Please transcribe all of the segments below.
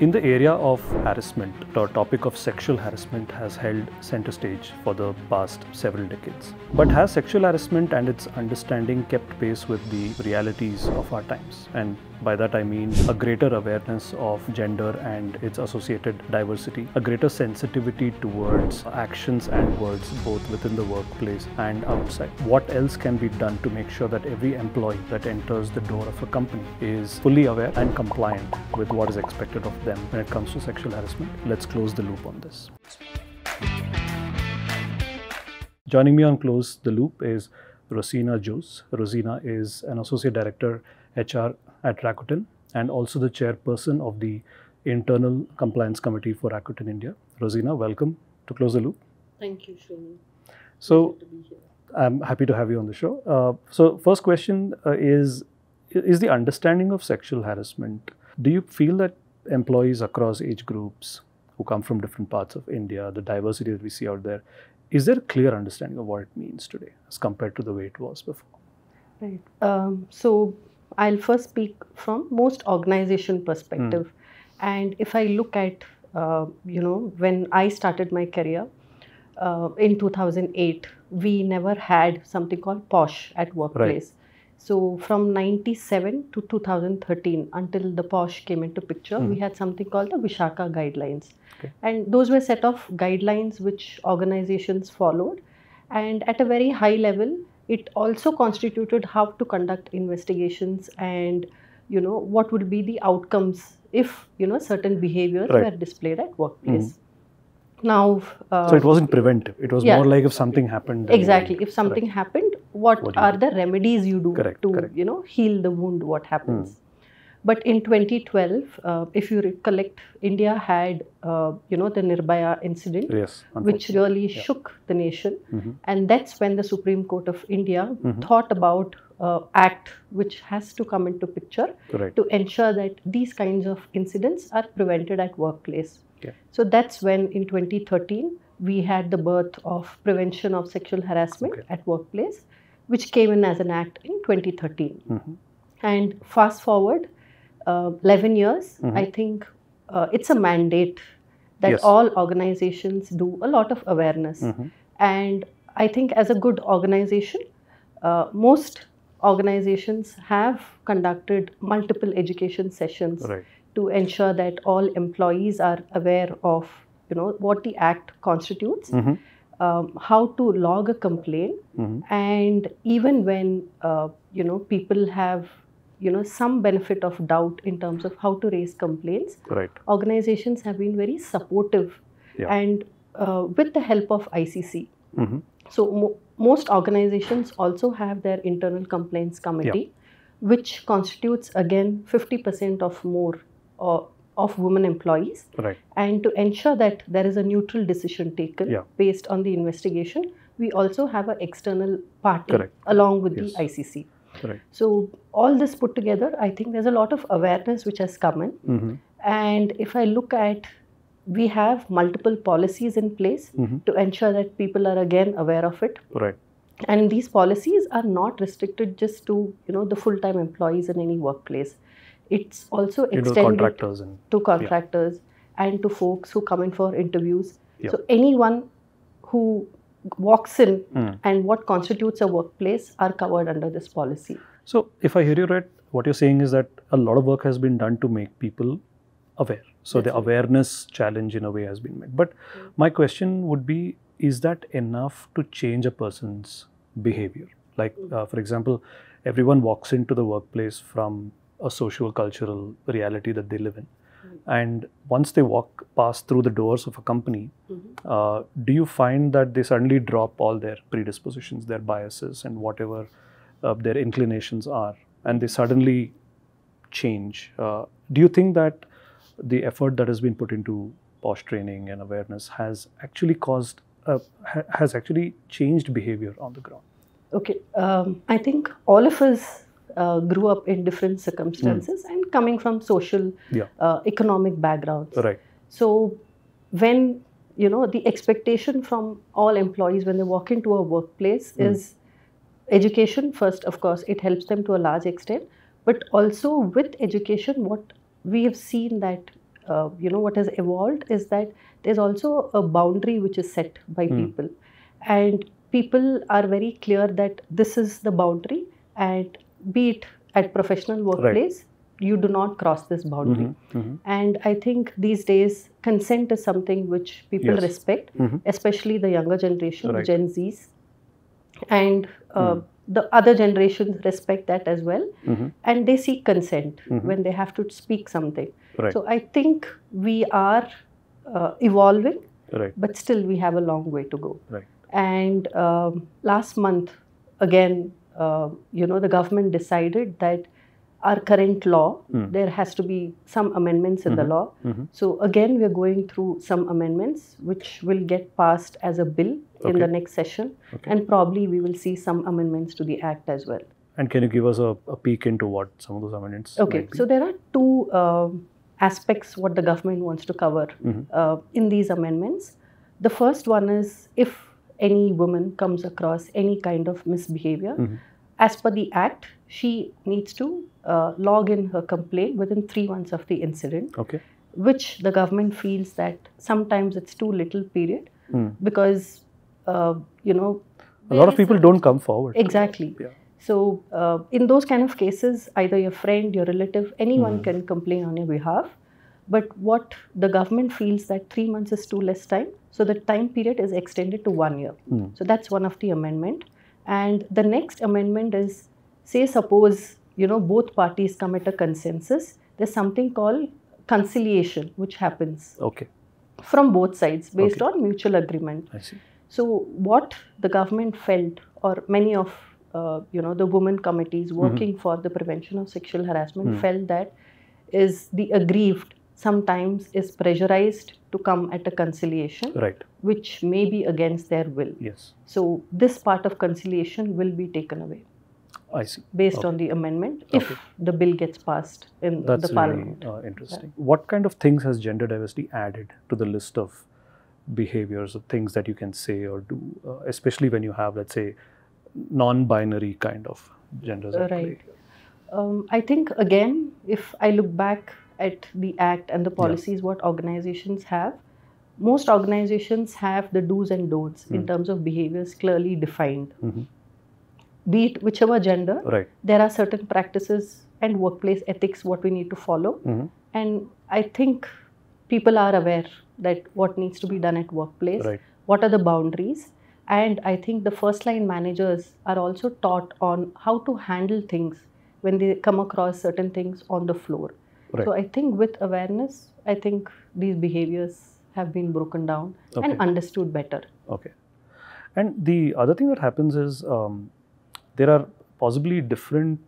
In the area of harassment, the topic of sexual harassment has held center stage for the past several decades. But has sexual harassment and its understanding kept pace with the realities of our times? And by that I mean a greater awareness of gender and its associated diversity, a greater sensitivity towards actions and words both within the workplace and outside. What else can be done to make sure that every employee that enters the door of a company is fully aware and compliant with what is expected of them when it comes to sexual harassment? Let's close the loop on this. Joining me on Close the Loop is Rosina Jose. Rosina is an Associate Director HR at Rakuten and also the chairperson of the Internal Compliance Committee for Rakuten India. Rosina, welcome to Close the Loop. Thank you, Srini. So, to be here. I'm happy to have you on the show. So, first question is the understanding of sexual harassment. Do you feel that employees across age groups who come from different parts of India, the diversity that we see out there, is there a clear understanding of what it means today as compared to the way it was before? Right. So I'll first speak from most organization perspective. And if I look at, when I started my career in 2008, we never had something called POSH at workplace. Right. So from 97 to 2013, until the POSH came into picture, we had something called the Vishaka guidelines. Okay. And those were a set of guidelines which organizations followed. And at a very high level, it also constituted how to conduct investigations and, what would be the outcomes if, certain behaviors were displayed at workplace. Now, so it wasn't preventive. It was more like if something happened. Exactly. If something happened, what are the remedies you do to heal the wound? What happens? But in 2012, if you recollect, India had the Nirbhaya incident, which really shook the nation, and that's when the Supreme Court of India thought about act which has to come into picture to ensure that these kinds of incidents are prevented at workplace. So that's when in 2013 we had the birth of Prevention of Sexual Harassment at Workplace, which came in as an act in 2013. And fast forward 11 years, I think it's a mandate that all organizations do a lot of awareness. And I think as a good organization, most organizations have conducted multiple education sessions to ensure that all employees are aware of what the act constitutes, how to log a complaint, and even when people have some benefit of doubt in terms of how to raise complaints, organizations have been very supportive and with the help of ICC. So most organizations also have their internal complaints committee, which constitutes again 50% of more of women employees. And to ensure that there is a neutral decision taken based on the investigation, we also have an external party along with the ICC. So all this put together, I think there's a lot of awareness which has come in. And if I look at, we have multiple policies in place to ensure that people are again aware of it. And these policies are not restricted just to the full-time employees in any workplace. It's also extended to contractors and to folks who come in for interviews. So anyone who walks in and what constitutes a workplace are covered under this policy. So if I hear you right, what you're saying is that a lot of work has been done to make people aware. So the awareness challenge in a way has been met. But my question would be, is that enough to change a person's behavior? Like, for example, everyone walks into the workplace from a social cultural reality that they live in. And once they walk past through the doors of a company, do you find that they suddenly drop all their predispositions, their biases and whatever their inclinations are, and they suddenly change? Do you think that the effort that has been put into POSH training and awareness has actually changed behavior on the ground? Okay, I think all of us grew up in different circumstances and coming from social, economic backgrounds. So when, the expectation from all employees when they walk into a workplace is education first, of course, it helps them to a large extent, but also with education, what we have seen that what has evolved is that there's also a boundary which is set by people, and people are very clear that this is the boundary, and be it at professional workplace, you do not cross this boundary. And I think these days consent is something which people respect, especially the younger generation, Gen Zs, and the other generations respect that as well, and they seek consent when they have to speak something. So I think we are evolving, but still we have a long way to go. And last month, again, the government decided that our current law, there has to be some amendments in the law. So again, we are going through some amendments which will get passed as a bill in the next session, and probably we will see some amendments to the Act as well. And can you give us a peek into what some of those amendments might be? So there are two aspects what the government wants to cover in these amendments. The first one is, if any woman comes across any kind of misbehavior, as per the Act, she needs to log in her complaint within 3 months of the incident, which the government feels that sometimes it's too little period, because, a lot of people don't come forward. Exactly. So in those kind of cases, either your friend, your relative, anyone can complain on your behalf. But what the government feels that 3 months is too less time, so the time period is extended to 1 year. So that's one of the amendment. And the next amendment is, say suppose, both parties come at a consensus, there's something called conciliation which happens from both sides based on mutual agreement. I see. So what the government felt, or many of the women committees working for the prevention of sexual harassment felt that is the aggrieved sometimes is pressurized to come at a conciliation, which may be against their will. So this part of conciliation will be taken away. I see. Based on the amendment, if the bill gets passed in the parliament. That's really interesting. What kind of things has gender diversity added to the list of behaviors or things that you can say or do, especially when you have, let's say, non-binary kind of genders at play? I think, again, if I look back at the Act and the policies what organizations have, most organizations have the do's and don'ts in terms of behaviors clearly defined. Be it whichever gender, there are certain practices and workplace ethics what we need to follow. And I think people are aware that what needs to be done at workplace, what are the boundaries. And I think the first line managers are also taught on how to handle things when they come across certain things on the floor. So I think with awareness, I think these behaviors have been broken down and understood better. And the other thing that happens is there are possibly different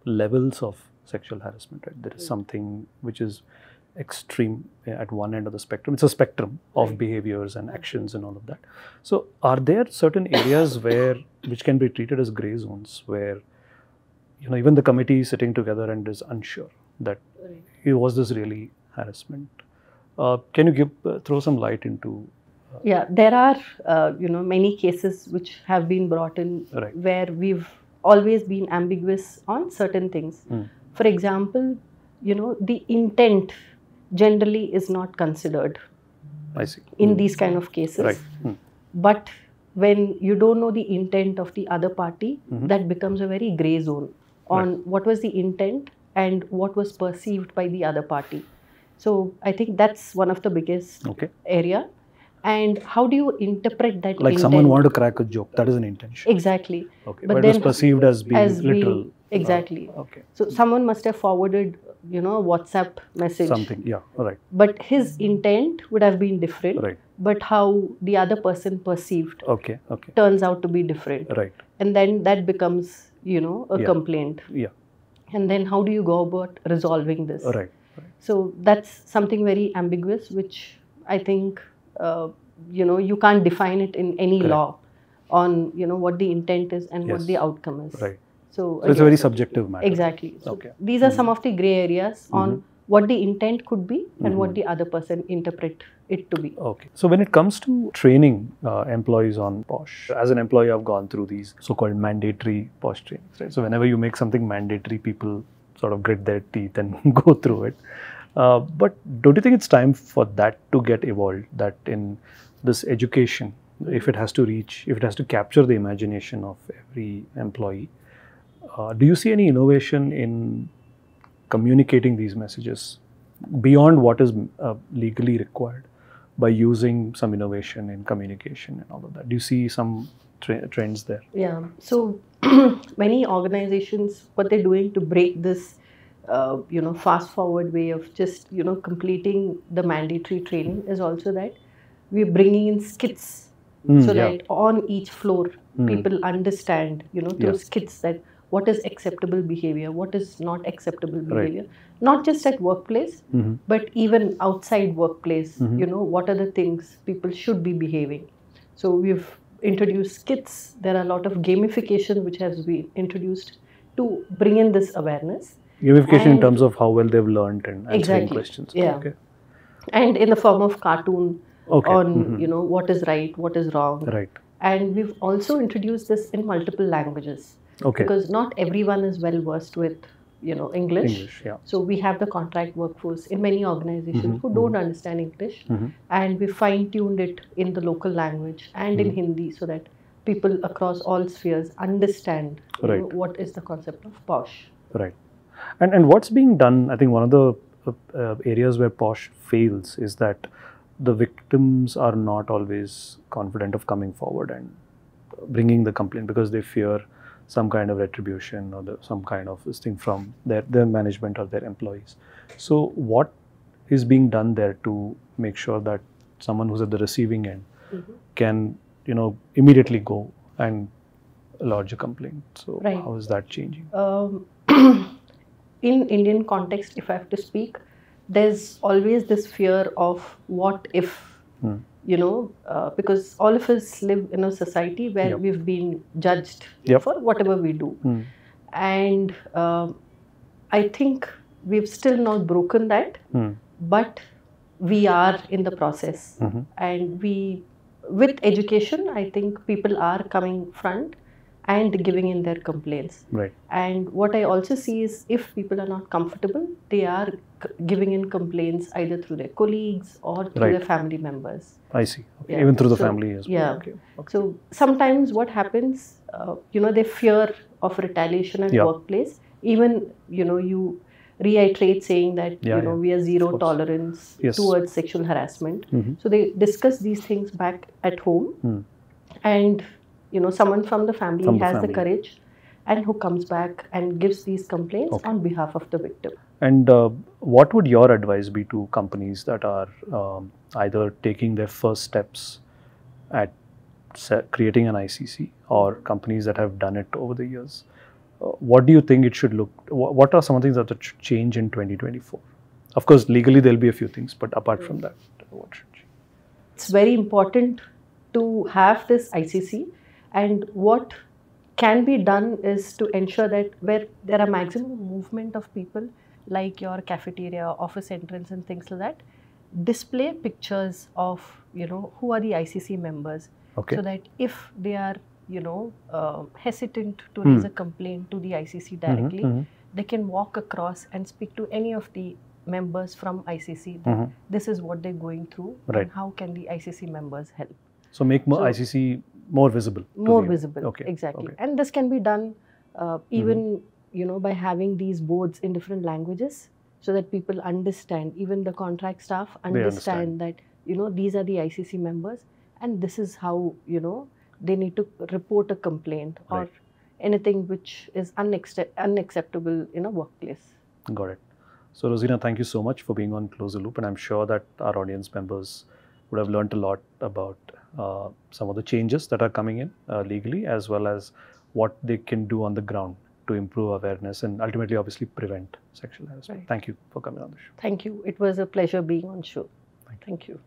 levels of sexual harassment. There is something which is extreme at one end of the spectrum. It's a spectrum of behaviors and actions and all of that. So are there certain areas which can be treated as gray zones, where even the committee is sitting together and is unsure that was this really harassment? Can you throw some light into? There are many cases which have been brought in where we've always been ambiguous on certain things. For example, the intent generally is not considered in these kind of cases. But when you don't know the intent of the other party, that becomes a very gray zone on what was the intent and what was perceived by the other party. So I think that's one of the biggest area. And how do you interpret that like intent? Someone wanted to crack a joke, that is an intention. Exactly. But it was perceived as being literal. Exactly. So someone must have forwarded, a WhatsApp message. Something, But his intent would have been different. But how the other person perceived turns out to be different. And then that becomes, a complaint. And then how do you go about resolving this? So that's something very ambiguous, which I think, you can't define it in any law on, what the intent is and what the outcome is. So it's a very subjective matter. Exactly. So these are some of the gray areas on what the intent could be and what the other person interpret it to be. So when it comes to training employees on POSH, as an employee, I've gone through these so-called mandatory POSH trainings. So whenever you make something mandatory, people sort of grit their teeth and go through it. But don't you think it's time for that to get evolved? That in this education, if it has to capture the imagination of every employee, do you see any innovation in communicating these messages beyond what is legally required by using some innovation in communication and all of that? Do you see some trends there? Yeah. So many organizations, what they're doing to break this, fast forward way of just, completing the mandatory training is also that we're bringing in skits so that on each floor, people understand, through skits that what is acceptable behavior, what is not acceptable behavior, not just at workplace, but even outside workplace, what are the things people should be behaving. So we've introduced skits. There are a lot of gamification which has been introduced to bring in this awareness. Gamification in terms of how well they've learned and answering questions. Yeah. Okay. And in the form of cartoon on, what is right, what is wrong. Right. And we've also introduced this in multiple languages. Okay. Because not everyone is well versed with, English. Yeah. So we have the contract workforce in many organizations who don't understand English, and we fine-tuned it in the local language and in Hindi so that people across all spheres understand what is the concept of POSH. Right. And what's being done, I think one of the areas where POSH fails is that the victims are not always confident of coming forward and bringing the complaint because they fear some kind of retribution or some kind of this thing from their management or their employees. So what is being done there to make sure that someone who's at the receiving end can, immediately go and lodge a complaint? So how is that changing? In Indian context, if I have to speak, there's always this fear of what if, because all of us live in a society where we've been judged for whatever we do. And I think we've still not broken that, but we are in the process. And with education, I think people are coming front and giving in their complaints. Right. And what I also see is if people are not comfortable, they are giving in complaints either through their colleagues or through their family members. I see. Okay. Even through the family as well. Yeah. Okay. So sometimes what happens, they fear of retaliation at workplace. Even, you reiterate saying that, we are zero tolerance towards sexual harassment. So they discuss these things back at home. And someone from the family has the courage and who comes back and gives these complaints on behalf of the victim. And what would your advice be to companies that are either taking their first steps at creating an ICC or companies that have done it over the years? What do you think it should look? What are some of the things that should change in 2024? Of course, legally there'll be a few things, but apart from that, what should change? It's very important to have this ICC. And what can be done is to ensure that where there are maximum movement of people, like your cafeteria, office entrance and things like that, display pictures of, who are the ICC members. Okay. So that if they are, hesitant to raise a complaint to the ICC directly, they can walk across and speak to any of the members from ICC that this is what they're going through and how can the ICC members help. So make ICC more visible. More visible, okay. Exactly. Okay. And this can be done even, by having these boards in different languages so that people understand, even the contract staff understand that, these are the ICC members and this is how, they need to report a complaint or anything which is unacceptable in a workplace. Got it. So Rosina, thank you so much for being on Close the Loop, and I'm sure that our audience members would have learned a lot about some of the changes that are coming in legally, as well as what they can do on the ground to improve awareness and ultimately obviously prevent sexual harassment. Thank you for coming on the show. Thank you. It was a pleasure being on the show. Thank you.